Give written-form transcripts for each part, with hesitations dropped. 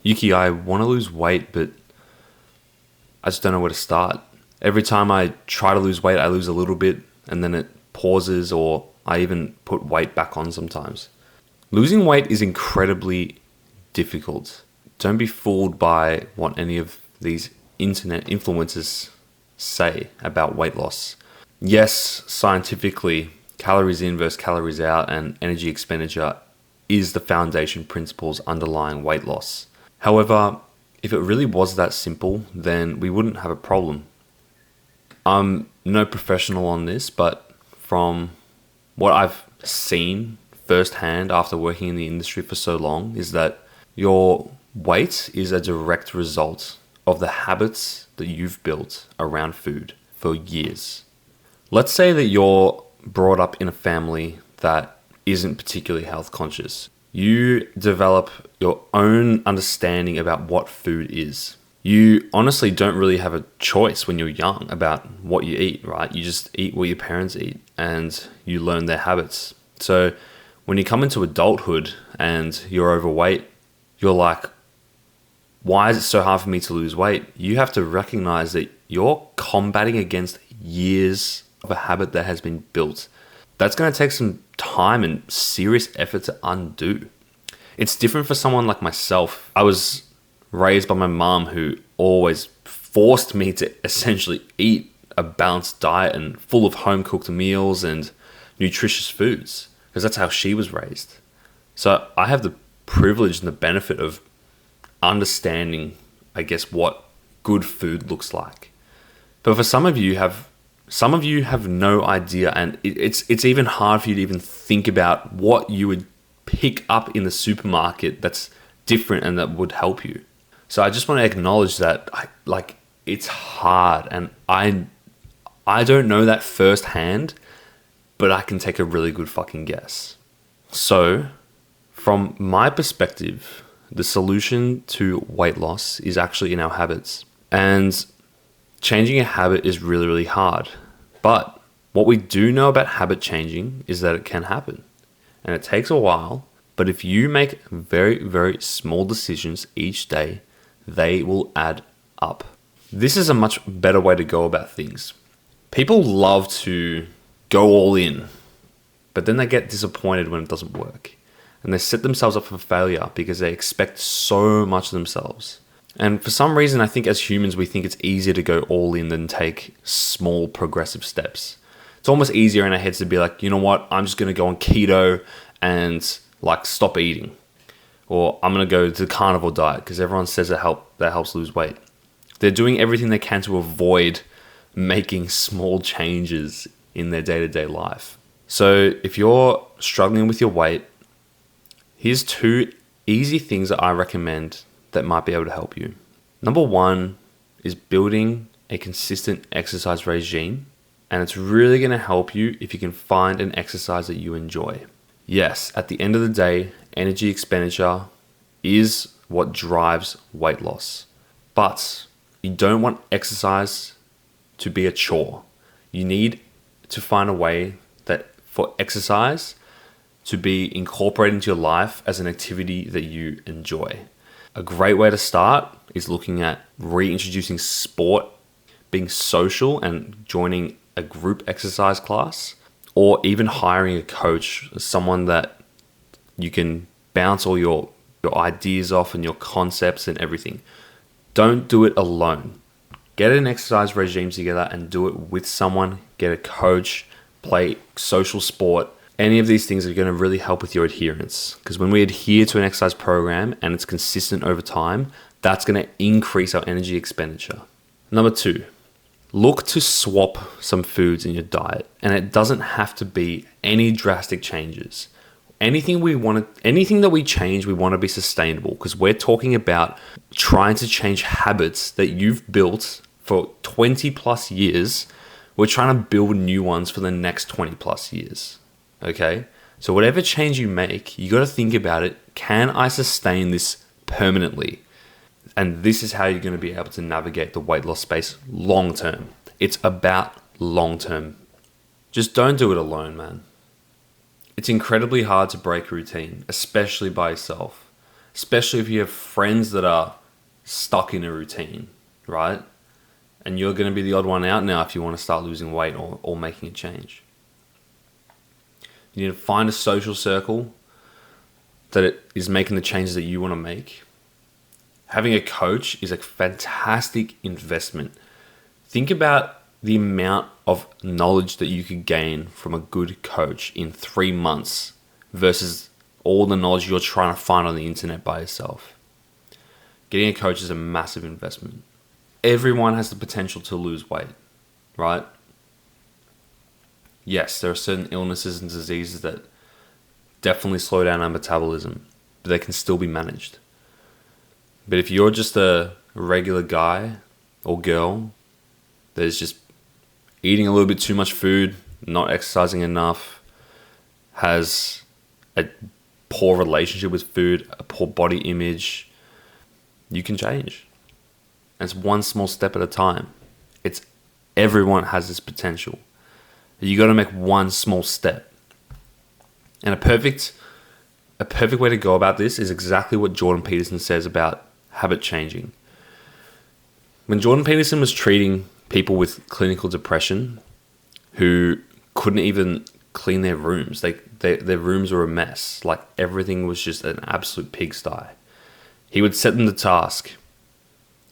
Yuki, I want to lose weight, but I just don't know where to start. Every time I try to lose weight, I lose a little bit and then it pauses, or I even put weight back on sometimes. Losing weight is incredibly difficult. Don't be fooled by what any of these internet influencers say about weight loss. Yes, scientifically, calories in versus calories out and energy expenditure is the foundation principles underlying weight loss. However, if it really was that simple, then we wouldn't have a problem. I'm no professional on this, but from what I've seen firsthand after working in the industry for so long is that your weight is a direct result of the habits that you've built around food for years. Let's say that you're brought up in a family that isn't particularly health conscious. You develop your own understanding about what food is. You honestly don't really have a choice when you're young about what you eat, right? You just eat what your parents eat and you learn their habits. So when you come into adulthood and you're overweight, you're like, why is it so hard for me to lose weight? You have to recognize that you're combating against years of a habit that has been built. That's going to take some time and serious effort to undo. It's different for someone like myself. I was raised by my mom, who always forced me to essentially eat a balanced diet and full of home cooked meals and nutritious foods, because that's how she was raised. So I have the privilege and the benefit of understanding, I guess, what good food looks like. But for some of you have no idea, and it's even hard for you to even think about what you would pick up in the supermarket that's different and that would help you. So I just want to acknowledge that it's hard, and I don't know that firsthand, but I can take a really good fucking guess. So from my perspective, the solution to weight loss is actually in our habits. And changing a habit is really, really hard. But what we do know about habit changing is that it can happen. And it takes a while, but if you make very, very small decisions each day, they will add up. This is a much better way to go about things. People love to go all in, but then they get disappointed when it doesn't work. And they set themselves up for failure because they expect so much of themselves. And for some reason, I think as humans, we think it's easier to go all in than take small progressive steps. It's almost easier in our heads to be like, you know what, I'm just going to go on keto and stop eating. Or I'm going to go to the carnivore diet because everyone says that helps lose weight. They're doing everything they can to avoid making small changes in their day-to-day life. So if you're struggling with your weight, here's 2 easy things that I recommend that might be able to help you. Number 1 is building a consistent exercise regime, and it's really going to help you if you can find an exercise that you enjoy. Yes, at the end of the day, energy expenditure is what drives weight loss, but you don't want exercise to be a chore. You need to find a way that for exercise to be incorporated into your life as an activity that you enjoy. A great way to start is looking at reintroducing sport, being social and joining a group exercise class, or even hiring a coach, someone that you can bounce all your ideas off and your concepts and everything. Don't do it alone. Get an exercise regime together and do it with someone. Get a coach, play social sport. Any of these things are going to really help with your adherence, because when we adhere to an exercise program and it's consistent over time, that's going to increase our energy expenditure. Number 2, look to swap some foods in your diet, and it doesn't have to be any drastic changes. Anything that we change, we want to be sustainable, because we're talking about trying to change habits that you've built for 20 plus years. We're trying to build new ones for the next 20 plus years. Okay? So whatever change you make, you got to think about it. Can I sustain this permanently? And this is how you're going to be able to navigate the weight loss space long term. It's about long term. Just don't do it alone, man. It's incredibly hard to break routine, especially by yourself. especially if you have friends that are stuck in a routine, right? And you're going to be the odd one out now if you want to start losing weight or making a change. You need to find a social circle that is making the changes that you want to make. Having a coach is a fantastic investment. Think about the amount of knowledge that you could gain from a good coach in 3 months versus all the knowledge you're trying to find on the internet by yourself. Getting a coach is a massive investment. Everyone has the potential to lose weight, right? Yes, there are certain illnesses and diseases that definitely slow down our metabolism, but they can still be managed. But if you're just a regular guy or girl that is just eating a little bit too much food, not exercising enough, has a poor relationship with food, a poor body image, you can change. And it's one small step at a time. Everyone has this potential. You got to make one small step. And a perfect way to go about this is exactly what Jordan Peterson says about habit changing. When Jordan Peterson was treating people with clinical depression who couldn't even clean their rooms, their rooms were a mess. Like everything was just an absolute pigsty. He would set them the task.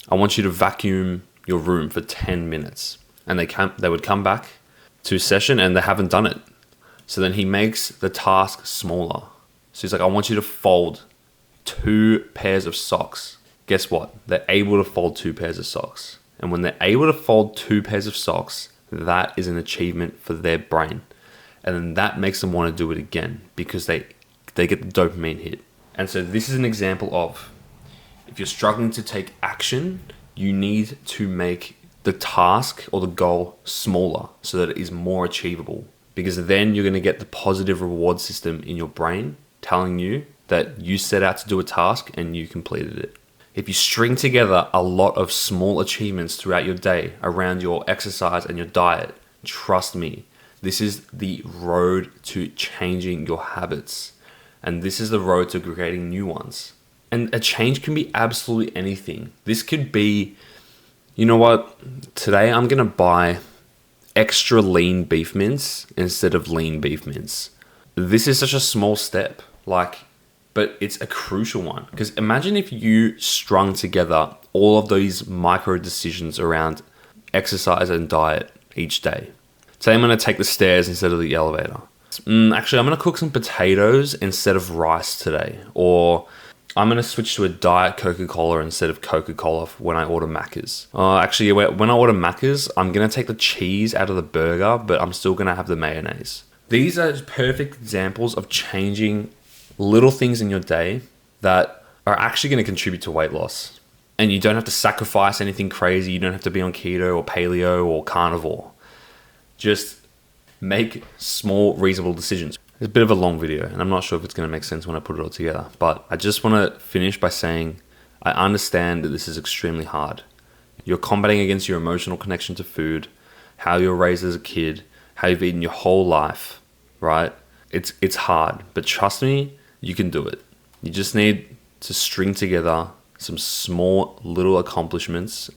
I want you to vacuum your room for 10 minutes. And they would come back to a session and they haven't done it. So then he makes the task smaller. So he's like, I want you to fold 2 pairs of socks. Guess what? They're able to fold 2 pairs of socks. And when they're able to fold 2 pairs of socks, that is an achievement for their brain. And then that makes them want to do it again because they get the dopamine hit. And so this is an example of, if you're struggling to take action, you need to make the task or the goal smaller so that it is more achievable. Because then you're going to get the positive reward system in your brain telling you that you set out to do a task and you completed it. If you string together a lot of small achievements throughout your day around your exercise and your diet, trust me, this is the road to changing your habits. And this is the road to creating new ones. And a change can be absolutely anything. This could be, you know what, today I'm going to buy extra lean beef mince instead of lean beef mince. This is such a small step, but it's a crucial one. Because imagine if you strung together all of these micro decisions around exercise and diet each day. Today I'm going to take the stairs instead of the elevator. Actually, I'm going to cook some potatoes instead of rice today. Or I'm going to switch to a diet Coca-Cola instead of Coca-Cola when I order Macca's. Actually, when I order Macca's, I'm going to take the cheese out of the burger, but I'm still going to have the mayonnaise. These are perfect examples of changing little things in your day that are actually going to contribute to weight loss. And you don't have to sacrifice anything crazy. You don't have to be on keto or paleo or carnivore. Just make small, reasonable decisions. It's a bit of a long video, and I'm not sure if it's going to make sense when I put it all together. But I just want to finish by saying I understand that this is extremely hard. You're combating against your emotional connection to food, how you were raised as a kid, how you've eaten your whole life, right? It's hard, but trust me, you can do it. You just need to string together some small little accomplishments